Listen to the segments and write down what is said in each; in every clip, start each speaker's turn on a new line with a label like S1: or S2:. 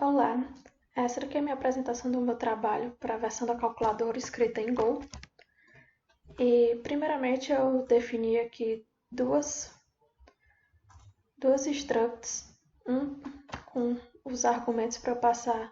S1: Olá, essa aqui é a minha apresentação do meu trabalho para a versão da calculadora escrita em Go. E primeiramente eu defini aqui duas structs, um com os argumentos para eu passar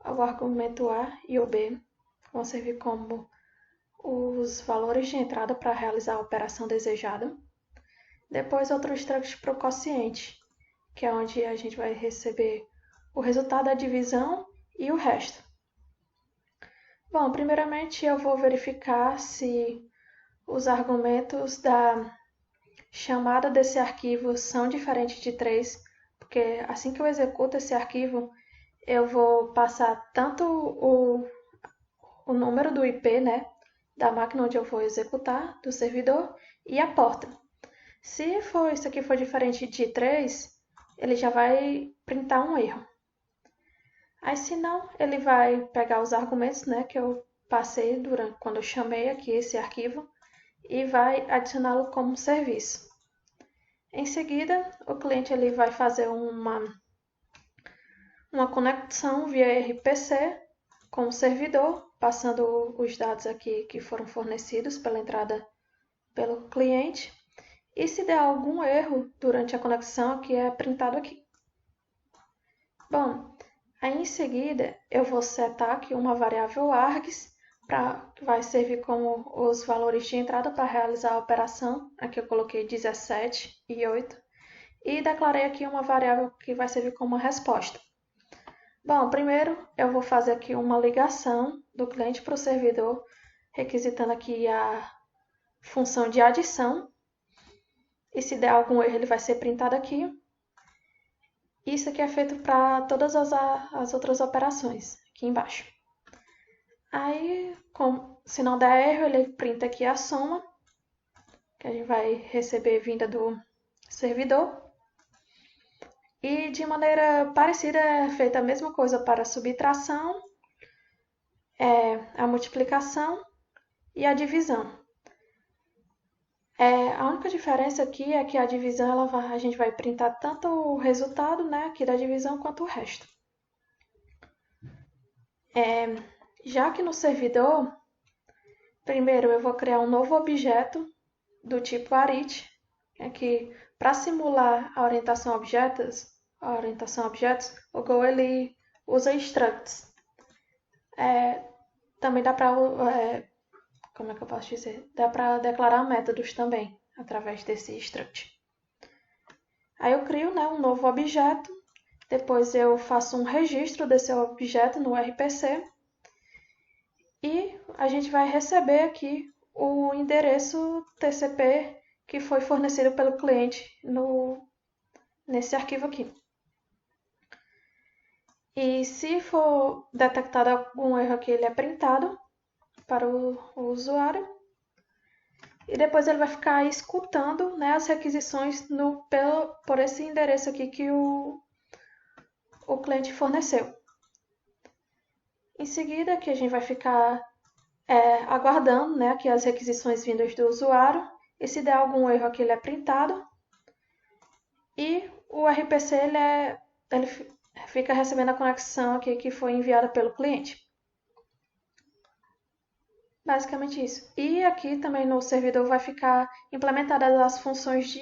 S1: o argumento A e o B, vão servir como os valores de entrada para realizar a operação desejada. Depois outro struct para o quociente, que é onde a gente vai receber o resultado da divisão e o resto. Bom, primeiramente eu vou verificar se os argumentos da chamada desse arquivo são diferentes de 3, porque assim que eu executo esse arquivo, eu vou passar tanto o número do IP, né, da máquina onde eu vou executar, do servidor, e a porta. Se isso aqui for diferente de 3, ele já vai printar um erro. Aí, se não, ele vai pegar os argumentos, né, que eu passei quando eu chamei aqui esse arquivo e vai adicioná-lo como serviço. Em seguida, o cliente ele vai fazer uma conexão via RPC com o servidor, passando os dados aqui que foram fornecidos pela entrada pelo cliente. E se der algum erro durante a conexão, que é printado aqui. Bom, aí em seguida eu vou setar aqui uma variável args, que vai servir como os valores de entrada para realizar a operação. Aqui eu coloquei 17 e 8. E declarei aqui uma variável que vai servir como resposta. Bom, primeiro eu vou fazer aqui uma ligação do cliente para o servidor, requisitando aqui a função de adição. E se der algum erro, ele vai ser printado aqui. Isso aqui é feito para todas as outras operações, aqui embaixo. Aí, se não der erro, ele printa aqui a soma, que a gente vai receber vinda do servidor. E de maneira parecida é feita a mesma coisa para a subtração, a multiplicação e a divisão. A única diferença aqui é que a divisão a gente vai printar tanto o resultado, né, aqui da divisão quanto o resto. Já que no servidor, primeiro eu vou criar um novo objeto do tipo arith, que para simular a orientação a objetos, o Go ele usa structs. Também dá para, como é que eu posso dizer? Dá para declarar métodos também através desse struct. Aí eu crio, né, um novo objeto, depois eu faço um registro desse objeto no RPC e a gente vai receber aqui o endereço TCP que foi fornecido pelo cliente nesse arquivo aqui. E se for detectado algum erro aqui, ele é printado para o usuário. E depois ele vai ficar escutando, né, as requisições por esse endereço aqui que o cliente forneceu. Em seguida, aqui a gente vai ficar aguardando, né, aqui as requisições vindas do usuário. E se der algum erro aqui, ele é printado. E o RPC ele fica recebendo a conexão aqui que foi enviada pelo cliente. Basicamente isso. E aqui também no servidor vai ficar implementadas as funções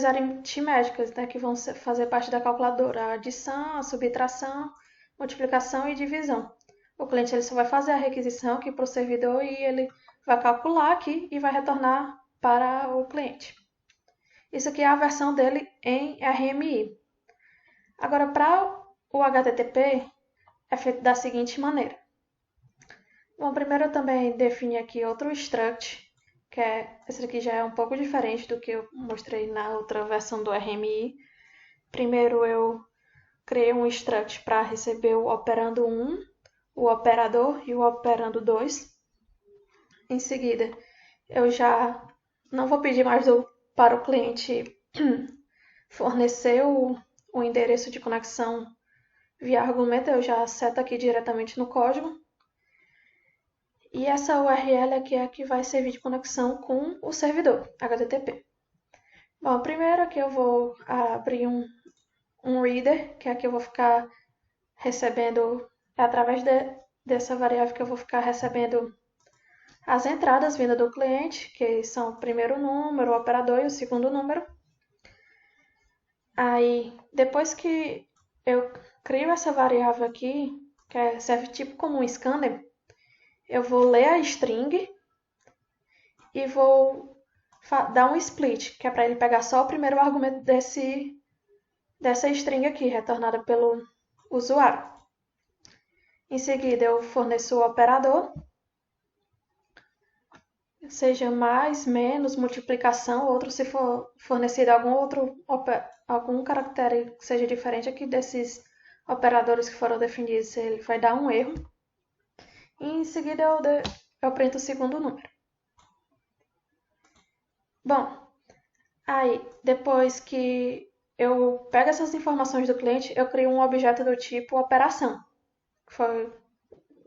S1: aritméticas, né, que vão fazer parte da calculadora, a adição, a subtração, multiplicação e divisão. O cliente ele só vai fazer a requisição aqui para o servidor e ele vai calcular aqui e vai retornar para o cliente. Isso aqui é a versão dele em RMI. Agora, para o HTTP, é feito da seguinte maneira. Bom, primeiro eu também defini aqui outro struct, que esse aqui já é um pouco diferente do que eu mostrei na outra versão do RMI. Primeiro eu criei um struct para receber o operando 1, o operador e o operando 2. Em seguida, eu já não vou pedir mais para o cliente fornecer o endereço de conexão via argumento, eu já seto aqui diretamente no código. E essa URL aqui é a que vai servir de conexão com o servidor HTTP. Bom, primeiro aqui eu vou abrir um reader, que aqui eu vou ficar recebendo, é através dessa variável que eu vou ficar recebendo as entradas vindas do cliente, que são o primeiro número, o operador e o segundo número. Aí, depois que eu crio essa variável aqui, que serve tipo como um scanner, eu vou ler a string e vou dar um split, que é para ele pegar só o primeiro argumento dessa string aqui, retornada pelo usuário. Em seguida, eu forneço o operador, seja mais, menos, multiplicação, outro se for fornecido algum caractere que seja diferente aqui desses operadores que foram definidos, ele vai dar um erro. E em seguida, eu printo o segundo número. Bom, aí, depois que eu pego essas informações do cliente, eu crio um objeto do tipo operação, que foi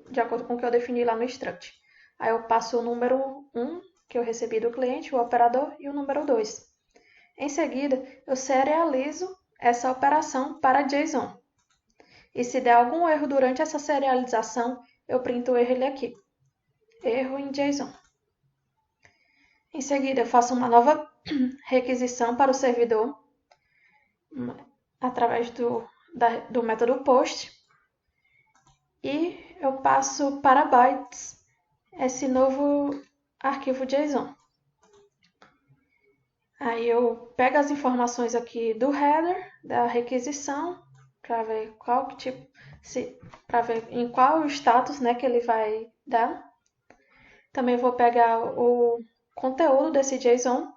S1: de acordo com o que eu defini lá no struct. Aí eu passo o número 1, que eu recebi do cliente, o operador, e o número 2. Em seguida, eu serializo essa operação para JSON. E se der algum erro durante essa serialização, eu printo o erro aqui. Erro em JSON. Em seguida, eu faço uma nova requisição para o servidor através do método post. E eu passo para bytes esse novo arquivo JSON. Aí eu pego as informações aqui do header, da requisição, para ver qual tipo, para ver em qual status, né, que ele vai dar. Também vou pegar o conteúdo desse JSON.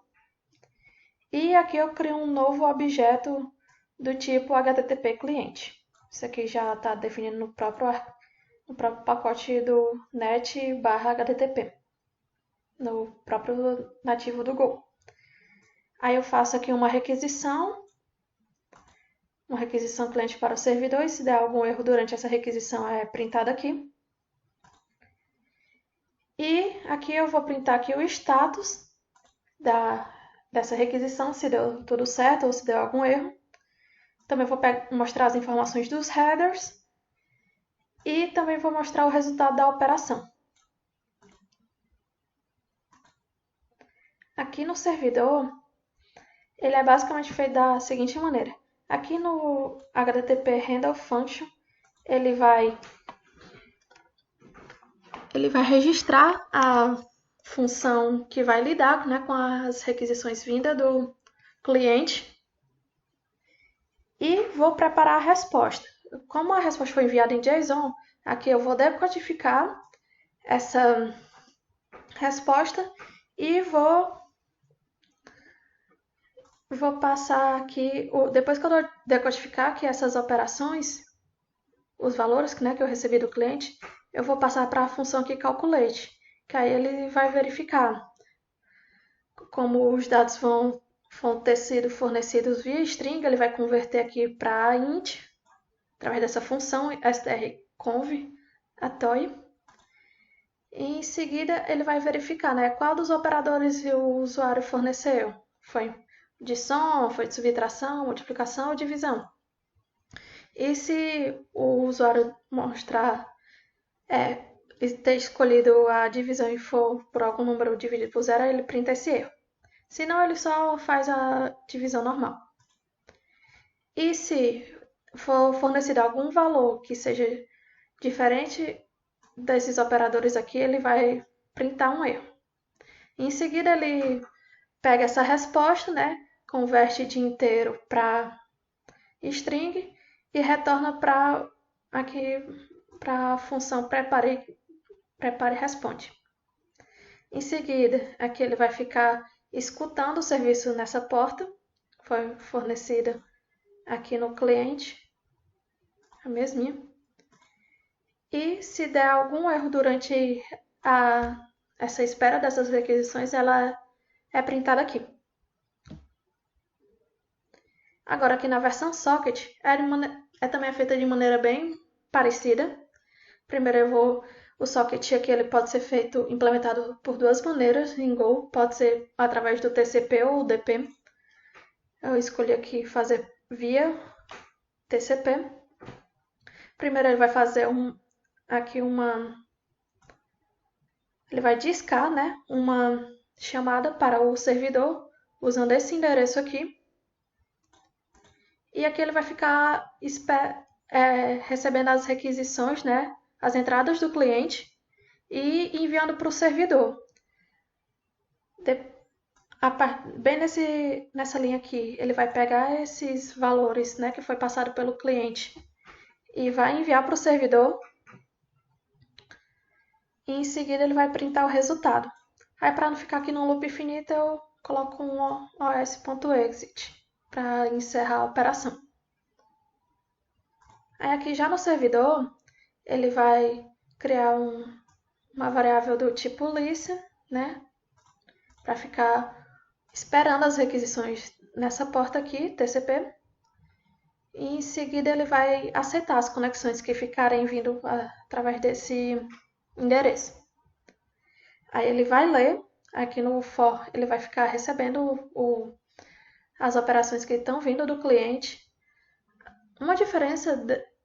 S1: E aqui eu crio um novo objeto do tipo HTTP cliente. Isso aqui já está definido no próprio pacote do net/HTTP, no próprio nativo do Go. Aí eu faço aqui uma requisição cliente para o servidor, e se der algum erro durante essa requisição é printado aqui. E aqui eu vou printar aqui o status dessa requisição, se deu tudo certo ou se deu algum erro. Também vou mostrar as informações dos headers e também vou mostrar o resultado da operação. Aqui no servidor, ele é basicamente feito da seguinte maneira. Aqui no HTTP Handle Function, ele vai registrar a função que vai lidar, né, com as requisições vindas do cliente e vou preparar a resposta. Como a resposta foi enviada em JSON, aqui eu vou decodificar essa resposta e vou passar aqui, depois que eu decodificar aqui essas operações, os valores, né, que eu recebi do cliente, eu vou passar para a função aqui calculate, que aí ele vai verificar como os dados vão ter sido fornecidos via string, ele vai converter aqui para int, através dessa função strconv atoy. E em seguida ele vai verificar, né, qual dos operadores o usuário forneceu. Foi de som, foi de subtração, multiplicação ou divisão. E se o usuário mostrar ter escolhido a divisão e for por algum número dividido por zero, ele printa esse erro. Se não, ele só faz a divisão normal. E se for fornecido algum valor que seja diferente desses operadores aqui, ele vai printar um erro. Em seguida, ele pega essa resposta, né, converte de inteiro para string e retorna para a função prepare e responde. Em seguida, aqui ele vai ficar escutando o serviço nessa porta, foi fornecida aqui no cliente, a mesminha. E se der algum erro durante essa espera dessas requisições, ela é printada aqui. Agora aqui na versão socket, também é feita de maneira bem parecida. Primeiro o socket aqui ele pode ser implementado por duas maneiras em Go, pode ser através do TCP ou UDP. Eu escolhi aqui fazer via TCP. Primeiro ele vai fazer ele vai discar, né, uma chamada para o servidor usando esse endereço aqui. E aqui ele vai ficar recebendo as requisições, né, as entradas do cliente e enviando para o servidor. Bem nessa linha aqui, ele vai pegar esses valores, né, que foi passado pelo cliente e vai enviar para o servidor. E em seguida ele vai printar o resultado. Aí para não ficar aqui no loop infinito, eu coloco um os.exit para encerrar a operação. Aí aqui já no servidor, ele vai criar uma variável do tipo listen, né? Para ficar esperando as requisições nessa porta aqui, TCP. E em seguida ele vai aceitar as conexões que ficarem vindo através desse endereço. Aí ele vai ler, aqui no for ele vai ficar recebendo as operações que estão vindo do cliente. Uma diferença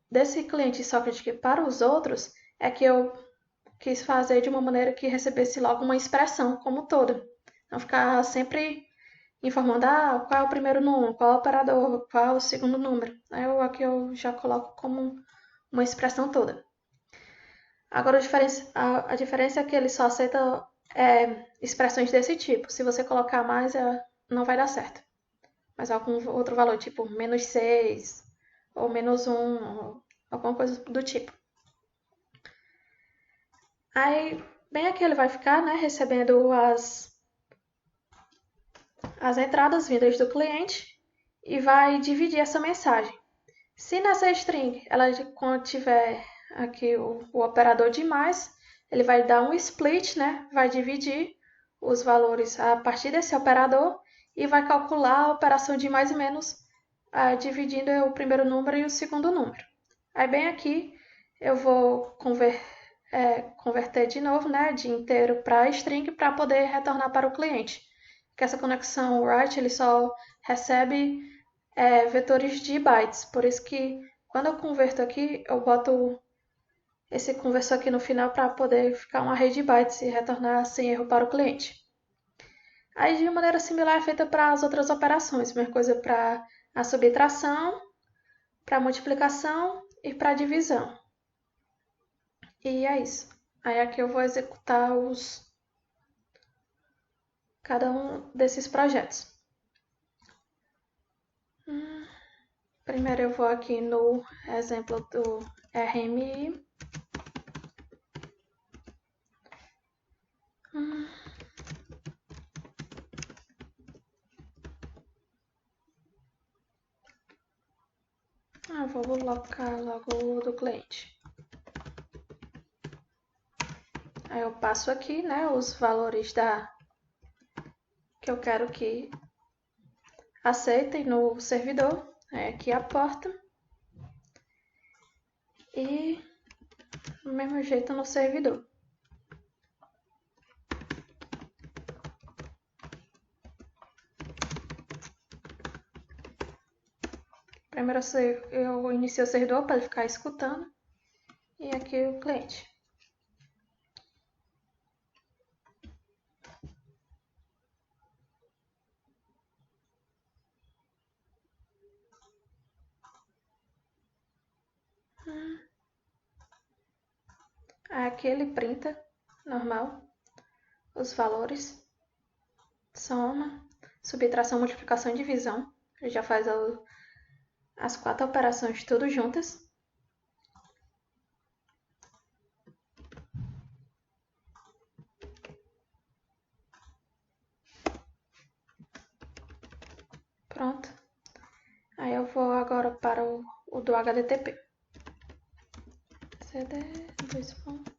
S1: desse cliente Socket para os outros é que eu quis fazer de uma maneira que recebesse logo uma expressão como toda. Não ficar sempre informando qual é o primeiro número, qual é o operador, qual é o segundo número. Aqui eu já coloco como uma expressão toda. Agora a diferença é que ele só aceita expressões desse tipo. Se você colocar mais, não vai dar certo. Mas algum outro valor, tipo -6 ou -1, alguma coisa do tipo. Aí, bem aqui ele vai ficar, né, recebendo as entradas vindas do cliente e vai dividir essa mensagem. Se nessa string ela contiver aqui o operador de mais, ele vai dar um split, né? Vai dividir os valores a partir desse operador e vai calcular a operação de mais e menos dividindo o primeiro número e o segundo número. Aí bem aqui eu vou converter de novo, né, de inteiro para string para poder retornar para o cliente. Porque essa conexão write ele só recebe vetores de bytes. Por isso que quando eu converto aqui, eu boto esse conversor aqui no final para poder ficar uma rede de bytes e retornar sem erro para o cliente. Aí de maneira similar é feita para as outras operações, mesma coisa para a subtração, para a multiplicação e para a divisão. E é isso. Aí aqui eu vou executar cada um desses projetos. Primeiro eu vou aqui no exemplo do RMI. Vou colocar logo o do cliente. Aí eu passo aqui, né, os valores que eu quero que aceitem no servidor. Aqui a porta. E do mesmo jeito no servidor. Primeiro eu inicio o servidor para ele ficar escutando. E aqui o cliente. Aqui ele printa, normal, os valores. Soma, subtração, multiplicação e divisão. Ele já faz as 4 operações tudo juntas. Pronto. Aí eu vou agora para o do HDTP. CD, 2 pontos.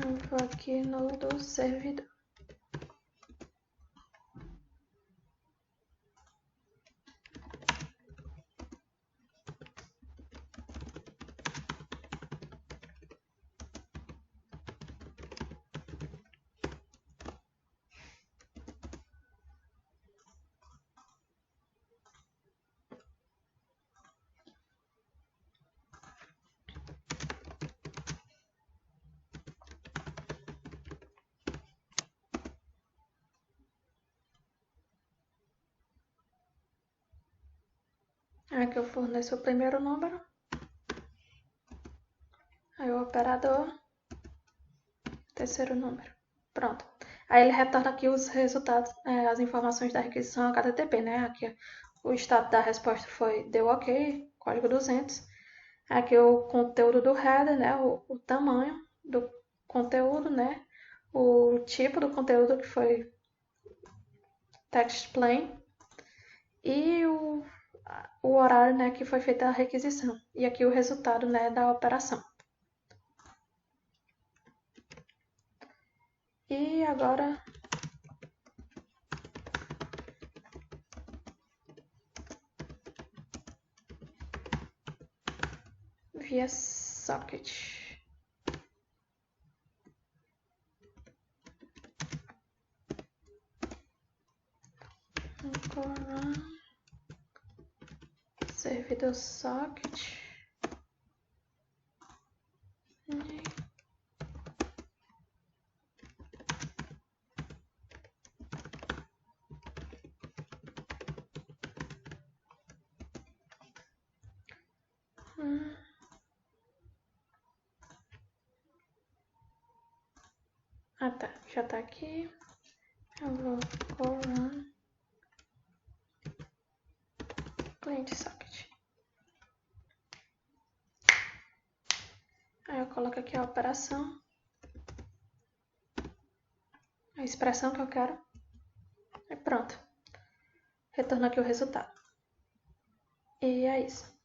S1: Eu vou aqui no do servidor. Aqui eu forneço o primeiro número. Aí o operador, terceiro número. Pronto. Aí ele retorna aqui os resultados, as informações da requisição HTTP, né? Aqui o estado da resposta foi deu ok, código 200. Aqui o conteúdo do header, né? O tamanho do conteúdo, né? O tipo do conteúdo que foi text plain e o horário, né, que foi feita a requisição. E aqui o resultado, né, da operação. E agora via socket. Servidor socket. Ah tá, já tá aqui. Eu vou colar cliente socket. Aí eu coloco aqui a operação, a expressão que eu quero. E pronto. Retorno aqui o resultado. E é isso.